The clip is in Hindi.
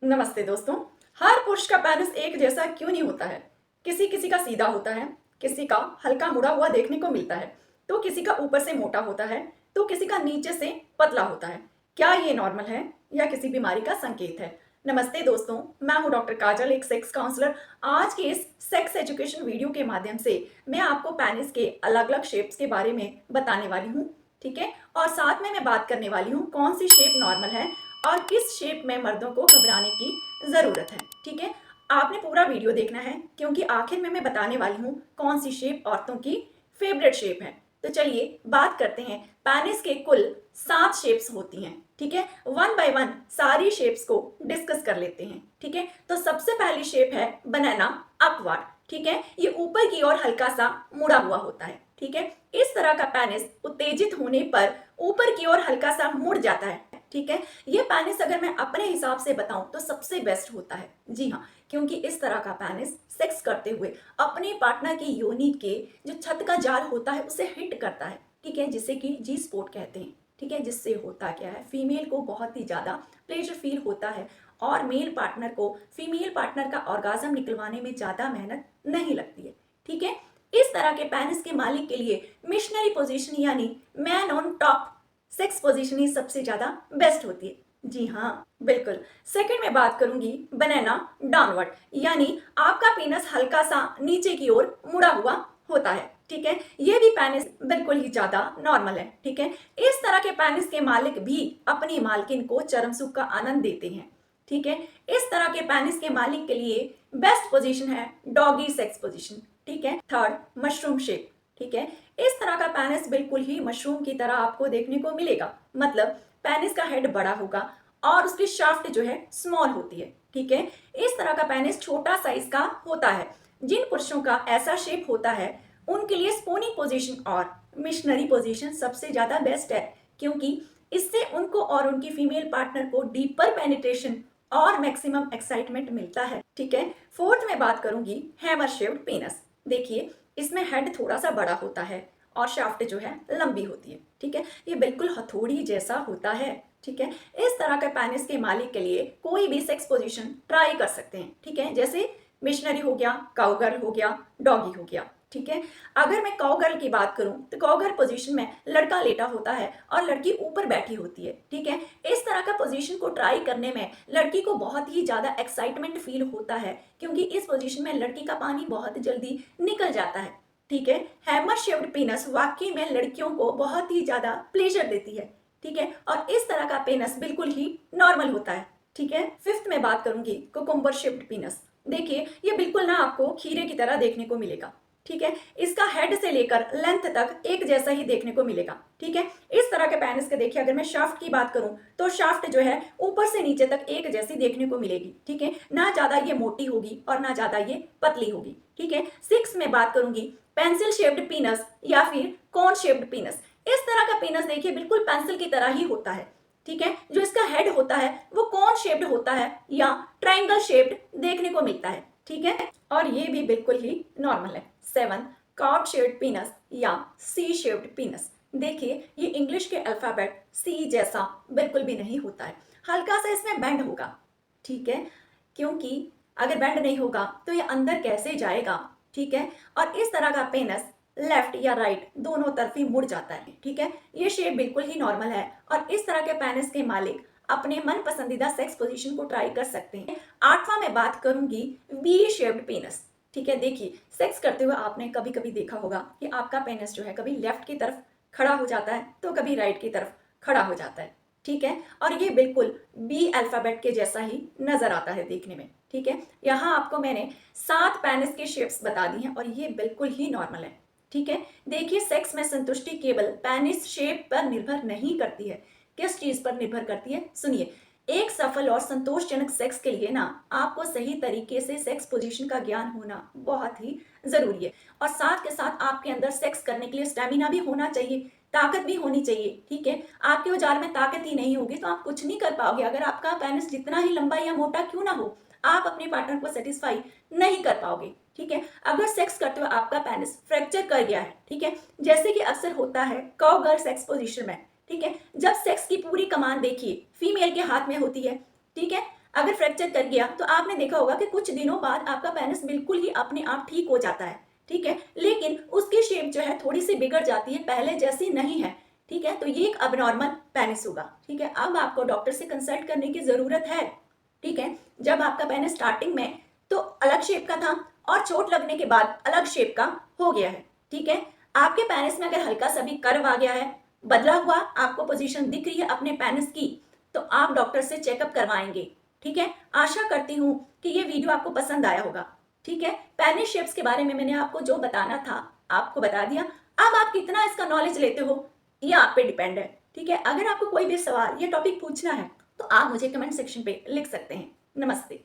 नमस्ते दोस्तों। हर पुरुष का पेनिस एक जैसा क्यों नहीं होता है? किसी किसी का सीधा होता है, किसी का हल्का मुड़ा हुआ देखने को मिलता है, तो किसी का ऊपर से मोटा होता है, तो किसी का नीचे से पतला होता है। क्या ये नॉर्मल है या किसी बीमारी का संकेत है? नमस्ते दोस्तों, मैं हूं डॉक्टर काजल, एक सेक्स काउंसलर। आज के इस सेक्स एजुकेशन वीडियो के माध्यम से मैं आपको पेनिस के अलग अलग शेप्स के बारे में बताने वाली हूँ, ठीक है। और साथ में मैं बात करने वाली हूँ कौन सी शेप नॉर्मल है और किस शेप में मर्दों को घबराने की ज़रूरत है, ठीक है। आपने पूरा वीडियो देखना है क्योंकि आखिर में मैं बताने वाली हूँ कौन सी शेप औरतों की फेवरेट शेप है। तो चलिए बात करते हैं। पेनिस के कुल 7 शेप्स होती हैं, ठीक है। वन बाय वन सारी शेप्स को डिस्कस कर लेते हैं, ठीक है। तो सबसे पहली शेप है बनाना अपवर्ड, ठीक है। ये ऊपर की ओर हल्का सा मुड़ा हुआ होता है, ठीक है। इस तरह का पेनिस उत्तेजित होने पर ऊपर की ओर हल्का सा मुड़ जाता है, ठीक है। ये पेनिस अगर मैं अपने हिसाब से बताऊं तो सबसे बेस्ट होता है, जी हाँ। क्योंकि इस तरह का पेनिस सेक्स करते हुए अपने पार्टनर की योनि के जो छत का जाल होता है उसे हिट करता है, ठीक है, जिसे कि जी स्पॉट कहते हैं, ठीक है। जिससे होता क्या है, फीमेल को बहुत ही ज्यादा प्लेजर फील होता है और मेल पार्टनर को फीमेल पार्टनर का ऑर्गाज्म निकलवाने में ज्यादा मेहनत नहीं लगती है, ठीक है। इस तरह के पेनिस के मालिक के लिए मिशनरी पोजीशन यानी man on top sex position ही सबसे ज्यादा बेस्ट होती है, जी हाँ, बिल्कुल। सेकंड में बात करूंगी बनाना डाउनवर्ड, यानी आपका पेनिस हल्का सा नीचे की ओर मुड़ा हुआ होता है, ठीक है। ये भी पेनिस बिल्कुल ही ज्यादा नॉर्मल है, ठीक है। इस तरह के पेनिस के मालिक भी अपनी मालकिन को चरम सुख का आनंद देते हैं, ठीक है। इस तरह के पेनिस के मालिक के लिए बेस्ट पोजीशन है डॉगी सेक्स पोजीशन, ठीक है। थर्ड, मशरूम शेप, ठीक है। इस तरह का पेनिस बिल्कुल ही मशरूम की तरह आपको देखने को मिलेगा। मतलब पेनिस का हेड बड़ा होगा और उसकी शाफ्ट जो है स्मॉल होती है, ठीक है। इस तरह का पेनिस छोटा साइज का होता है। जिन पुरुषों का ऐसा शेप होता है उनके लिए स्पोनी पोजीशन और मिशनरी पोजीशन सबसे ज्यादा बेस्ट है, क्योंकि इससे उनको और उनकी फीमेल पार्टनर को डीपर पेनिट्रेशन और मैक्सिमम एक्साइटमेंट मिलता है, ठीक है। फोर्थ में बात करूंगी हैमर शेप्ड पेनिस। देखिए, इसमें हेड थोड़ा सा बड़ा होता है और शाफ्ट जो है लंबी होती है, ठीक है। ये बिल्कुल हथौड़ी जैसा होता है, ठीक है। इस तरह के पेनिस के मालिक के लिए कोई भी सेक्स पोजीशन ट्राई कर सकते हैं, ठीक है। जैसे मिशनरी हो गया, काउगर्ल हो गया, डॉगी हो गया, ठीक है। अगर मैं काउगर्ल की बात करूं तो काउगर्ल पोजीशन में लड़का लेटा होता है और लड़की ऊपर बैठी होती है, ठीक है। इस तरह का पोजीशन को ट्राई करने में लड़की को बहुत ही ज्यादा एक्साइटमेंट फील होता है, क्योंकि इस पोजीशन में लड़की का पानी बहुत जल्दी निकल जाता है, ठीक है। हैमर शेप्ड पेनस वाकई में लड़कियों को बहुत ही ज्यादा प्लेजर देती है, ठीक है। और इस तरह का पेनस बिल्कुल ही नॉर्मल होता है, ठीक है। फिफ्थ में बात करूंगी कुकुम्बर शेप्ड पेनस। देखिए, ये बिल्कुल ना आपको खीरे की तरह देखने को मिलेगा, ठीक है। इसका हेड से लेकर लेंथ तक एक जैसा ही देखने को मिलेगा, ठीक है। इस तरह के पेनिस के देखिए, अगर मैं शाफ्ट की बात करूं तो शाफ्ट जो है ऊपर से नीचे तक एक जैसी देखने को मिलेगी, ठीक है। ना ज्यादा ये मोटी होगी और ना ज्यादा ये पतली होगी, ठीक है। सिक्स में बात करूंगी पेंसिल शेप्ड पीनस या फिर कोन शेप्ड पीनस। इस तरह का पीनस देखिए बिल्कुल पेंसिल की तरह ही होता है, ठीक है। जो इसका हेड होता है वो कोन शेप्ड होता है या ट्राइंगल शेप्ड देखने को मिलता है, ठीक है। और ये भी बिल्कुल ही नॉर्मल है। सेवन, कॉर्ड शेप्ड पीनस या सी शेप्ड पीनस। देखिए, ये इंग्लिश के अल्फाबेट सी जैसा बिल्कुल भी नहीं होता है, हल्का सा इसमें बेंड होगा, ठीक है। क्योंकि अगर बेंड नहीं होगा तो ये अंदर कैसे जाएगा, ठीक है। और इस तरह का पेनस लेफ्ट या राइट दोनों तरफ ही मुड़ जाता है, ठीक है। ये शेप बिल्कुल ही नॉर्मल है और इस तरह के पेनिस के मालिक अपने मन पसंदीदा सेक्स पोजीशन को ट्राई कर सकते हैं। आठवां में बात करूंगी वी शेप्ड पेनिस, ठीक है। देखिए, सेक्स करते हुए आपने कभी कभी देखा होगा कि आपका पेनिस जो है कभी लेफ्ट की तरफ खड़ा हो जाता है तो कभी राइट की तरफ खड़ा हो जाता है, ठीक है। और ये बिल्कुल बी अल्फाबेट के जैसा ही नजर आता है देखने में, ठीक है। यहाँ आपको मैंने 7 पेनिस के शेप्स बता दी हैं और ये बिल्कुल ही नॉर्मल है, ठीक है। देखिए, सेक्स में संतुष्टि केवल पेनिस शेप पर निर्भर नहीं करती है। किस चीज पर निर्भर करती है, सुनिए। एक सफल और संतोषजनक सेक्स के लिए ना आपको सही तरीके से सेक्स पोजीशन का ज्ञान होना बहुत ही जरूरी है। और साथ के साथ आपके अंदर सेक्स करने के लिए स्टेमिना भी होना चाहिए, ताकत भी होनी चाहिए, ठीक है। आपके औजार में ताकत ही नहीं होगी तो आप कुछ नहीं कर पाओगे। अगर आपका पेनिस जितना ही लंबा या मोटा क्यों ना हो, आप अपने पार्टनर को सेटिस्फाई नहीं कर पाओगे, ठीक है। अगर सेक्स करते हुए आपका पेनिस फ्रैक्चर कर गया है, ठीक है, जैसे कि अक्सर होता है काउगर्ल सेक्स पोजीशन में, ठीक है। जब सेक्स की पूरी कमान देखिए फीमेल के हाथ में होती है, ठीक है। अगर फ्रैक्चर कर गया तो आपने देखा होगा कि कुछ दिनों बाद आपका पेनिस बिल्कुल ही अपने आप ठीक हो जाता है, ठीक है, लेकिन उसकी शेप जो है थोड़ी सी बिगड़ जाती है, पहले जैसी नहीं है, ठीक है। तो ये एक अबनॉर्मल पेनिस होगा, ठीक है। अब आपको डॉक्टर से कंसल्ट करने की जरूरत है, ठीक है। जब आपका पेनिस स्टार्टिंग में तो अलग शेप का था और चोट लगने के बाद अलग शेप का हो गया है, ठीक है। आपके पेनिस में अगर हल्का सा भी कर्व आ गया है, बदला हुआ आपको पोजीशन दिख रही है अपने पेनिस की, तो आप डॉक्टर से चेकअप करवाएंगे, ठीक है। आशा करती हूँ कि ये वीडियो आपको पसंद आया होगा, ठीक है। पेनिस शेप्स के बारे में मैंने आपको जो बताना था आपको बता दिया। अब आप कितना इसका नॉलेज लेते हो ये आप पे डिपेंड है, ठीक है। अगर आपको कोई भी सवाल या टॉपिक पूछना है तो आप मुझे कमेंट सेक्शन पे लिख सकते हैं। नमस्ते।